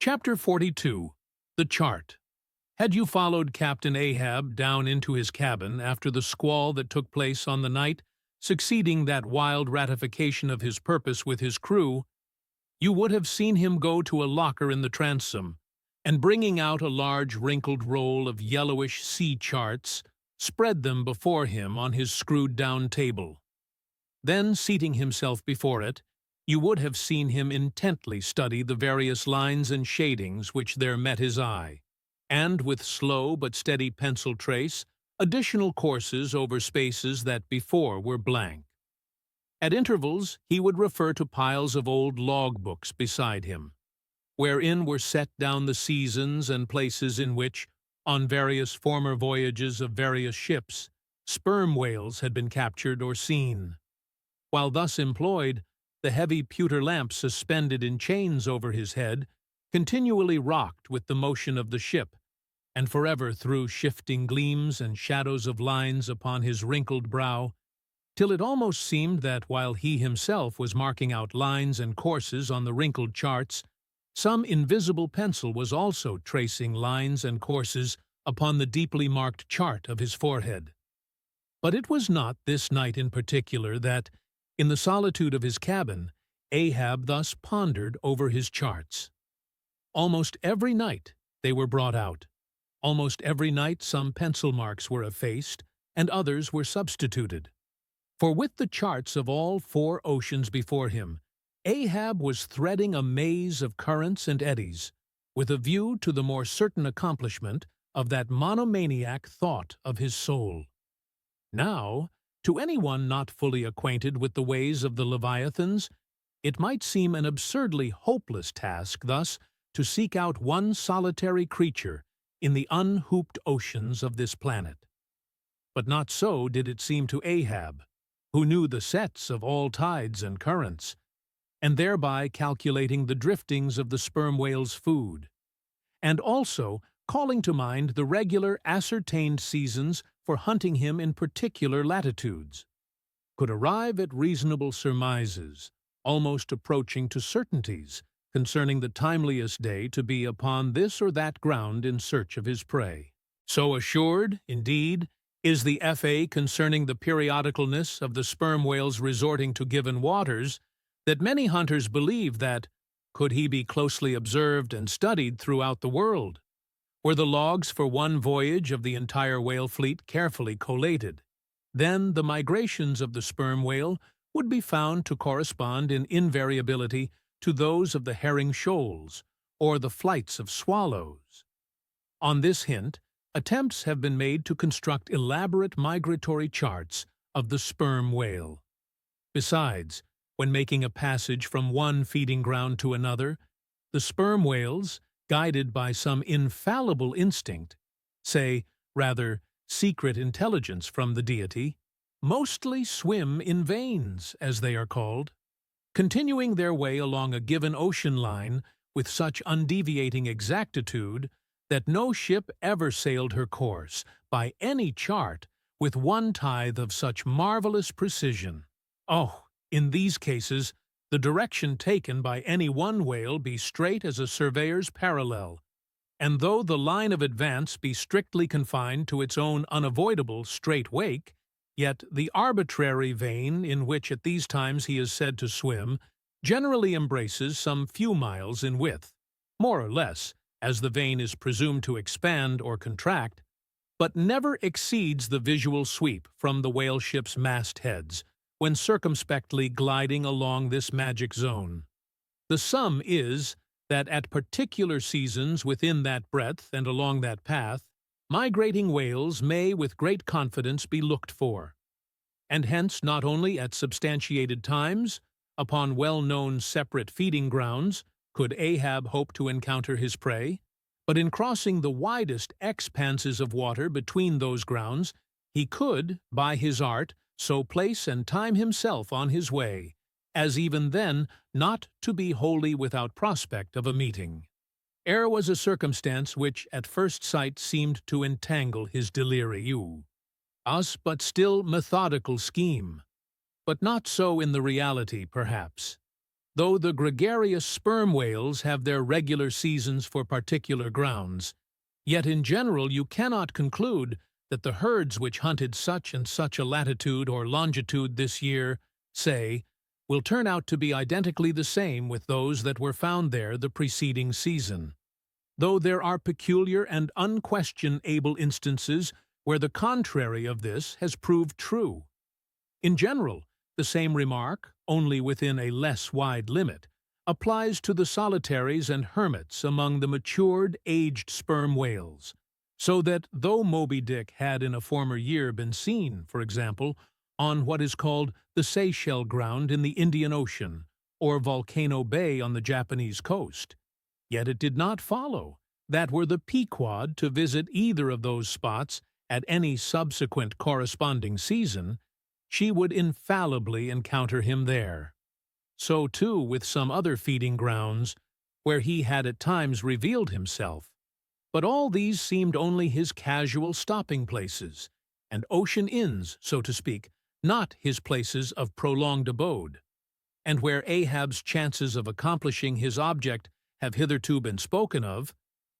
Chapter 42. The Chart. Had you followed Captain Ahab down into his cabin after the squall that took place on the night succeeding that wild ratification of his purpose with his crew, you would have seen him go to a locker in the transom, and bringing out a large wrinkled roll of yellowish sea charts, spread them before him on his screwed-down table. Then, seating himself before it, you would have seen him intently study the various lines and shadings which there met his eye, and with slow but steady pencil trace, additional courses over spaces that before were blank. At intervals, he would refer to piles of old log-books beside him, wherein were set down the seasons and places in which, on various former voyages of various ships, sperm whales had been captured or seen. While thus employed, the heavy pewter lamp suspended in chains over his head continually rocked with the motion of the ship, and forever threw shifting gleams and shadows of lines upon his wrinkled brow, till it almost seemed that while he himself was marking out lines and courses on the wrinkled charts, some invisible pencil was also tracing lines and courses upon the deeply marked chart of his forehead. But it was not this night in particular that, in the solitude of his cabin, Ahab thus pondered over his charts. Almost every night they were brought out. Almost every night some pencil marks were effaced, and others were substituted. For with the charts of all four oceans before him, Ahab was threading a maze of currents and eddies, with a view to the more certain accomplishment of that monomaniac thought of his soul. Now, to anyone not fully acquainted with the ways of the Leviathans, it might seem an absurdly hopeless task thus to seek out one solitary creature in the unhooped oceans of this planet. But not so did it seem to Ahab, who knew the sets of all tides and currents, and thereby calculating the driftings of the sperm whale's food, and also calling to mind the regular ascertained seasons for hunting him in particular latitudes, could arrive at reasonable surmises, almost approaching to certainties, concerning the timeliest day to be upon this or that ground in search of his prey. So assured, indeed, is the F.A. concerning the periodicalness of the sperm whale's resorting to given waters, that many hunters believe that, could he be closely observed and studied throughout the world, were the logs for one voyage of the entire whale fleet carefully collated, then the migrations of the sperm whale would be found to correspond in invariability to those of the herring shoals, or the flights of swallows. On this hint, attempts have been made to construct elaborate migratory charts of the sperm whale. Besides, when making a passage from one feeding ground to another, the sperm whales, guided by some infallible instinct, say, rather, secret intelligence from the deity, mostly swim in veins, as they are called, continuing their way along a given ocean line with such undeviating exactitude that no ship ever sailed her course, by any chart, with one tithe of such marvelous precision. Oh, in these cases, the direction taken by any one whale be straight as a surveyor's parallel, and though the line of advance be strictly confined to its own unavoidable straight wake, yet the arbitrary vein in which at these times he is said to swim generally embraces some few miles in width, more or less, as the vein is presumed to expand or contract, but never exceeds the visual sweep from the whale ship's mastheads, when circumspectly gliding along this magic zone. The sum is that at particular seasons within that breadth and along that path, migrating whales may with great confidence be looked for, and hence not only at substantiated times, upon well-known separate feeding grounds, could Ahab hope to encounter his prey, but in crossing the widest expanses of water between those grounds, he could, by his art, so place and time himself on his way, as even then not to be wholly without prospect of a meeting. Ere was a circumstance which at first sight seemed to entangle his delirium, us but still methodical scheme, but not so in the reality, perhaps. Though the gregarious sperm whales have their regular seasons for particular grounds, yet in general you cannot conclude that the herds which hunted such and such a latitude or longitude this year, say, will turn out to be identically the same with those that were found there the preceding season, though there are peculiar and unquestionable instances where the contrary of this has proved true. In general, the same remark, only within a less wide limit, applies to the solitaries and hermits among the matured, aged sperm whales, so that though Moby Dick had in a former year been seen, for example, on what is called the Seychelles Ground in the Indian Ocean, or Volcano Bay on the Japanese coast, yet it did not follow that were the Pequod to visit either of those spots at any subsequent corresponding season, she would infallibly encounter him there. So, too, with some other feeding grounds, where he had at times revealed himself. But all these seemed only his casual stopping places, and ocean inns, so to speak, not his places of prolonged abode. And where Ahab's chances of accomplishing his object have hitherto been spoken of,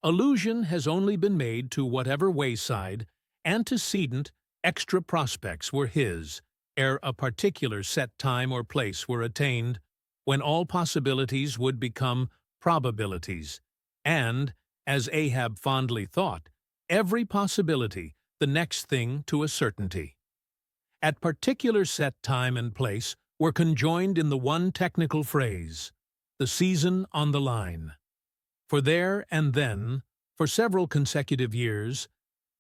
allusion has only been made to whatever wayside, antecedent, extra prospects were his, ere a particular set time or place were attained, when all possibilities would become probabilities, and, as Ahab fondly thought, every possibility the next thing to a certainty. At particular set time and place were conjoined in the one technical phrase, the season on the line. For there and then, for several consecutive years,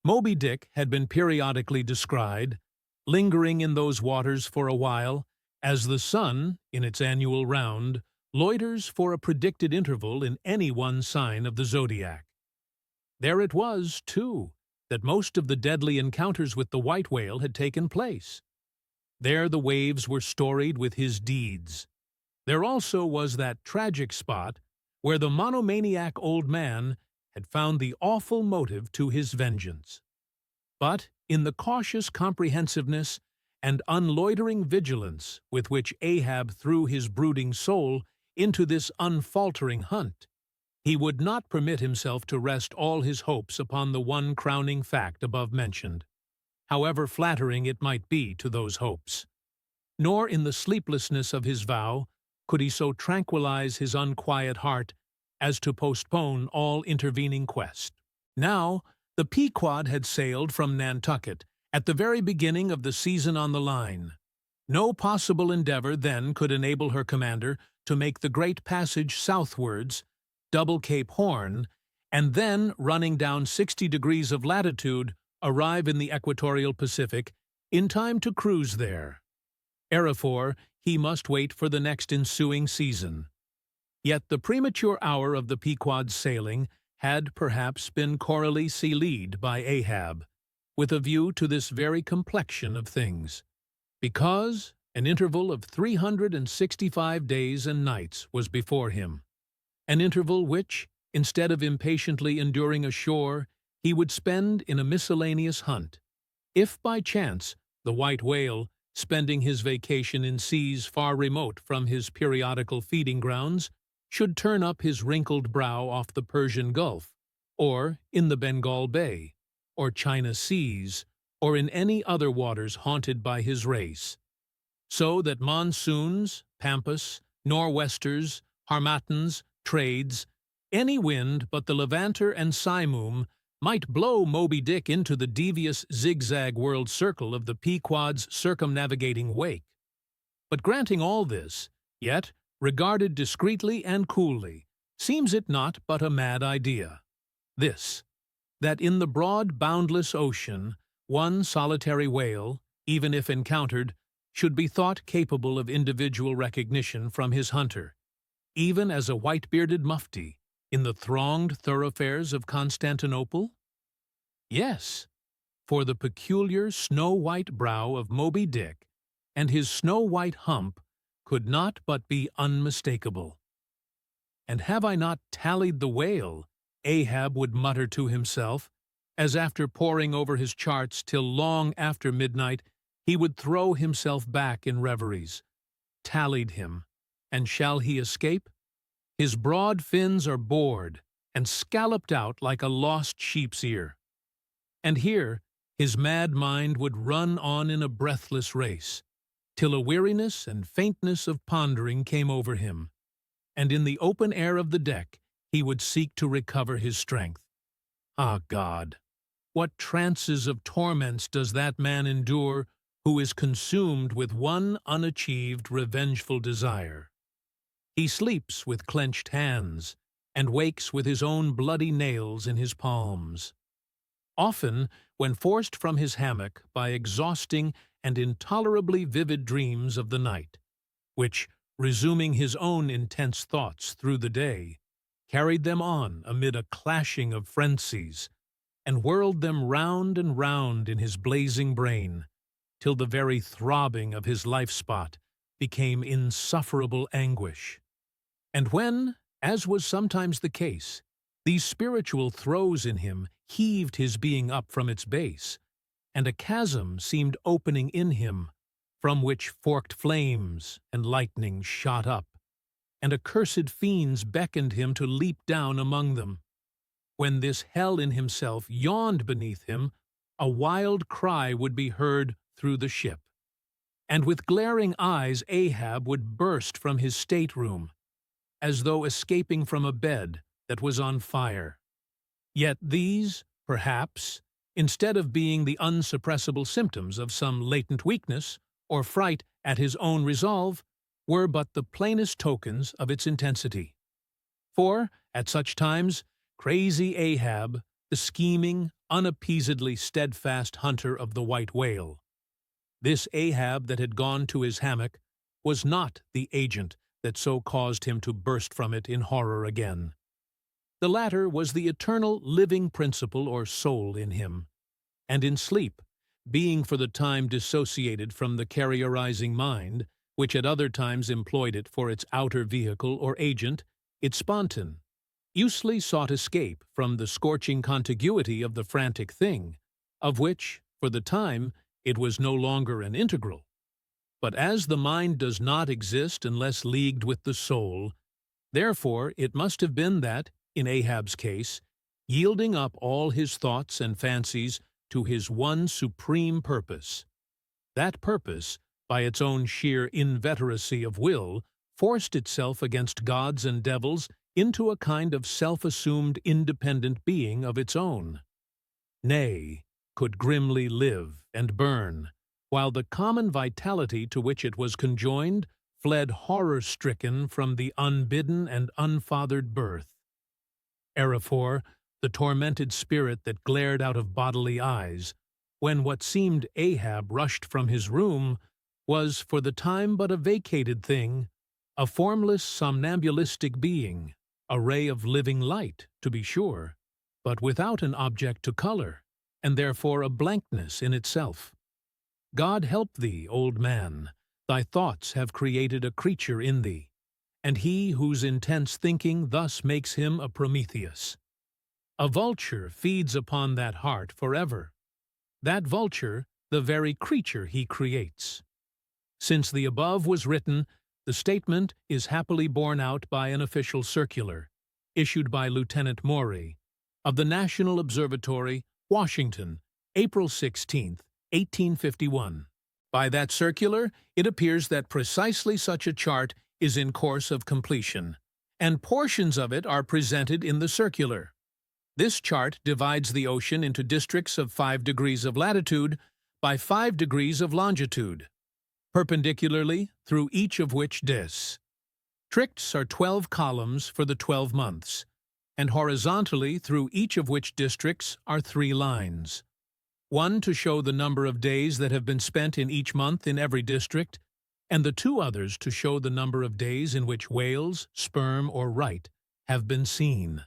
Moby Dick had been periodically descried, lingering in those waters for a while, as the sun, in its annual round, loiters for a predicted interval in any one sign of the zodiac. There it was, too, that most of the deadly encounters with the white whale had taken place. There the waves were storied with his deeds. There also was that tragic spot where the monomaniac old man had found the awful motive to his vengeance. But in the cautious comprehensiveness and unloitering vigilance with which Ahab threw his brooding soul into this unfaltering hunt, he would not permit himself to rest all his hopes upon the one crowning fact above mentioned, however flattering it might be to those hopes. Nor in the sleeplessness of his vow could he so tranquilize his unquiet heart as to postpone all intervening quest. Now, the Pequod had sailed from Nantucket at the very beginning of the season on the line. No possible endeavor then could enable her commander to make the great passage southwards, double Cape Horn, and then, running down 60 degrees of latitude, arrive in the equatorial Pacific in time to cruise there. Therefore, he must wait for the next ensuing season. Yet the premature hour of the Pequod's sailing had perhaps been corally sealed by Ahab, with a view to this very complexion of things, because an interval of 365 days and nights was before him, an interval which, instead of impatiently enduring ashore, he would spend in a miscellaneous hunt. If by chance the white whale, spending his vacation in seas far remote from his periodical feeding grounds, should turn up his wrinkled brow off the Persian Gulf, or in the Bengal Bay, or China Seas, or in any other waters haunted by his race, so that monsoons, pampas, nor'westers, harmattans, trades, any wind but the levanter and simoom might blow Moby Dick into the devious zigzag world circle of the Pequod's circumnavigating wake. But granting all this, yet, regarded discreetly and coolly, seems it not but a mad idea? This, that in the broad boundless ocean, one solitary whale, even if encountered, should be thought capable of individual recognition from his hunter, even as a white-bearded mufti in the thronged thoroughfares of Constantinople? Yes, for the peculiar snow-white brow of Moby Dick and his snow-white hump could not but be unmistakable. And have I not tallied the whale, Ahab would mutter to himself, as after poring over his charts till long after midnight he would throw himself back in reveries. Tallied him, and shall he escape? His broad fins are bored and scalloped out like a lost sheep's ear. And here his mad mind would run on in a breathless race, till a weariness and faintness of pondering came over him, and in the open air of the deck he would seek to recover his strength. Ah, God! What trances of torments does that man endure who is consumed with one unachieved revengeful desire? He sleeps with clenched hands, and wakes with his own bloody nails in his palms. Often, when forced from his hammock by exhausting and intolerably vivid dreams of the night, which, resuming his own intense thoughts through the day, carried them on amid a clashing of frenzies, and whirled them round and round in his blazing brain, till the very throbbing of his life-spot became insufferable anguish. And when, as was sometimes the case, these spiritual throes in him heaved his being up from its base, and a chasm seemed opening in him, from which forked flames and lightning shot up, and accursed fiends beckoned him to leap down among them. When this hell in himself yawned beneath him, a wild cry would be heard through the ship, and with glaring eyes Ahab would burst from his stateroom, as though escaping from a bed that was on fire. Yet these, perhaps, instead of being the unsuppressible symptoms of some latent weakness or fright at his own resolve, were but the plainest tokens of its intensity. For, at such times, crazy Ahab, the scheming, unappeasedly steadfast hunter of the white whale, this Ahab that had gone to his hammock, was not the agent that so caused him to burst from it in horror again. The latter was the eternal living principle or soul in him, and in sleep, being for the time dissociated from the carriorizing mind, which at other times employed it for its outer vehicle or agent, it spontan, usely sought escape from the scorching contiguity of the frantic thing, of which, for the time, it was no longer an integral. But as the mind does not exist unless leagued with the soul, therefore it must have been that, in Ahab's case, yielding up all his thoughts and fancies to his one supreme purpose, that purpose, by its own sheer inveteracy of will, forced itself against gods and devils into a kind of self-assumed independent being of its own. Nay, could grimly live and burn, while the common vitality to which it was conjoined fled horror-stricken from the unbidden and unfathered birth. Erephour, the tormented spirit that glared out of bodily eyes, when what seemed Ahab rushed from his room, was for the time but a vacated thing, a formless somnambulistic being, a ray of living light, to be sure, but without an object to color, and therefore a blankness in itself. God help thee, old man, thy thoughts have created a creature in thee, and he whose intense thinking thus makes him a Prometheus. A vulture feeds upon that heart forever, that vulture the very creature he creates. Since the above was written, the statement is happily borne out by an official circular, issued by Lieutenant Maury, of the National Observatory, Washington, April 16, 1851. By that circular, it appears that precisely such a chart is in course of completion, and portions of it are presented in the circular. This chart divides the ocean into districts of 5 degrees of latitude by 5 degrees of longitude, perpendicularly through each of which districts are 12 columns for the 12 months, and horizontally through each of which districts are 3 lines, one to show the number of days that have been spent in each month in every district, and the 2 others to show the number of days in which whales, sperm, or right have been seen.